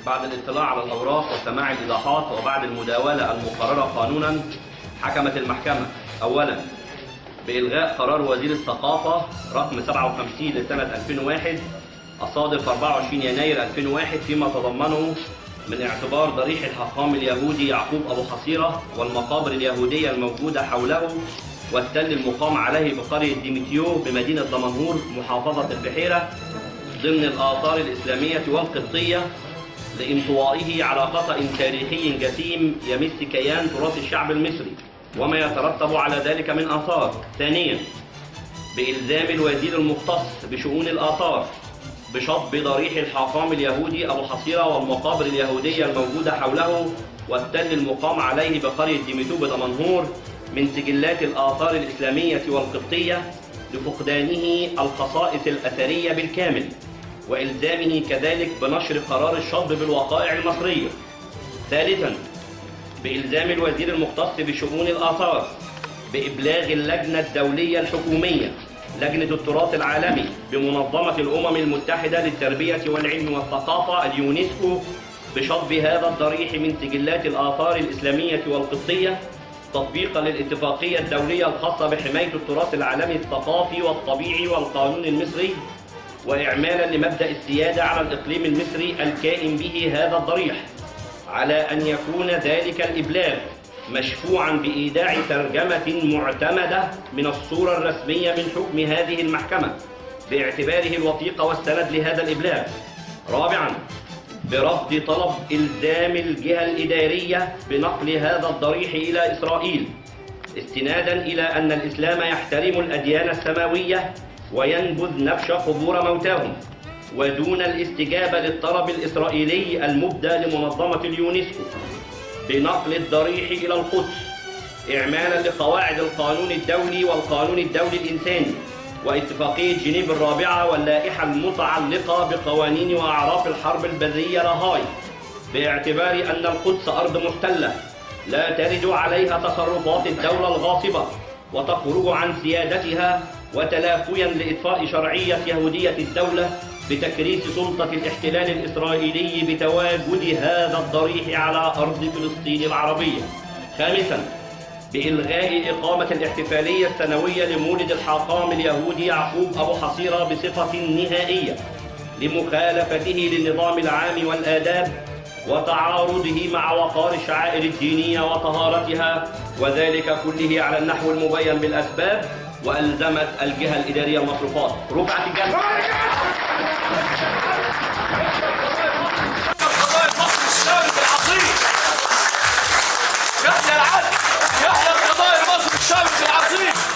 بعد الاطلاع على الأوراق وسماع الإيضاحات وبعد المداولة المقررة قانونا، حكمت المحكمة أولا بإلغاء قرار وزير الثقافة رقم 57 لسنة 2001 الصادر في 24 يناير 2001 فيما تضمنه من اعتبار ضريح الحاخام اليهودي يعقوب أبو حصيرة والمقابر اليهودية الموجودة حوله والتل المقام عليه بقرية ديمتيو بمدينة دمنهور محافظة البحيرة ضمن الآثار الإسلامية والقبطية لانطوائه على خطأ تاريخي جسيم يمس كيان تراث الشعب المصري وما يترتب على ذلك من آثار. ثانيا بإلزام الوزير المختص بشؤون الآثار بشطب ضريح الحاخام اليهودي أبو حصيرة والمقابر اليهودية الموجودة حوله والتل المقام عليه بقرية ديمتيو بدمنهور من سجلات الآثار الإسلامية والقبطية لفقدانه الخصائص الأثرية بالكامل، وإلزامه كذلك بنشر قرار الشطب بالوقائع المصرية. ثالثا بإلزام الوزير المختص بشؤون الآثار بإبلاغ اللجنة الدولية الحكومية لجنة التراث العالمي بمنظمة الأمم المتحدة للتربية والعلم والثقافة اليونسكو بشطب هذا الضريح من سجلات الآثار الإسلامية والقبطية تطبيقا للاتفاقية الدولية الخاصة بحماية التراث العالمي الثقافي والطبيعي والقانون المصري، وإعمالا لمبدأ السيادة على الإقليم المصري الكائن به هذا الضريح، على أن يكون ذلك الإبلاغ مشفوعا بإيداع ترجمة معتمدة من الصورة الرسمية من حكم هذه المحكمة باعتباره الوثيقة والسند لهذا الإبلاغ. رابعا برفض طلب إلزام الجهة الإدارية بنقل هذا الضريح إلى إسرائيل استنادا إلى أن الإسلام يحترم الأديان السماوية وينبذ نبش قبور موتاهم، ودون الاستجابة للطلب الإسرائيلي المبدى لمنظمة اليونسكو بنقل الضريح إلى القدس إعمالا لقواعد القانون الدولي والقانون الدولي الإنساني واتفاقية جنيف الرابعة واللائحة المتعلقة بقوانين وأعراف الحرب البرية لاهاي، باعتبار أن القدس أرض محتلة لا ترد عليها تصرفات الدولة الغاصبة وتخرج عن سيادتها، وتلافيا لإطفاء شرعية يهودية الدولة بتكريس سلطة الاحتلال الإسرائيلي بتواجد هذا الضريح على أرض فلسطين العربية. خامسا بإلغاء إقامة الاحتفالية السنوية لمولد الحاخام اليهودي يعقوب أبو حصيرة بصفة نهائية لمخالفته للنظام العام والآداب وتعارضه مع وقار الشعائر الدينية وطهارتها، وذلك كله على النحو المبين بالأسباب، وألزمت الجهة الإدارية المصروفات. رفعت الجهة قضايا مصر الشامل العظيم. يحيى العدل، يحيى قضايا مصر الشامل العظيم.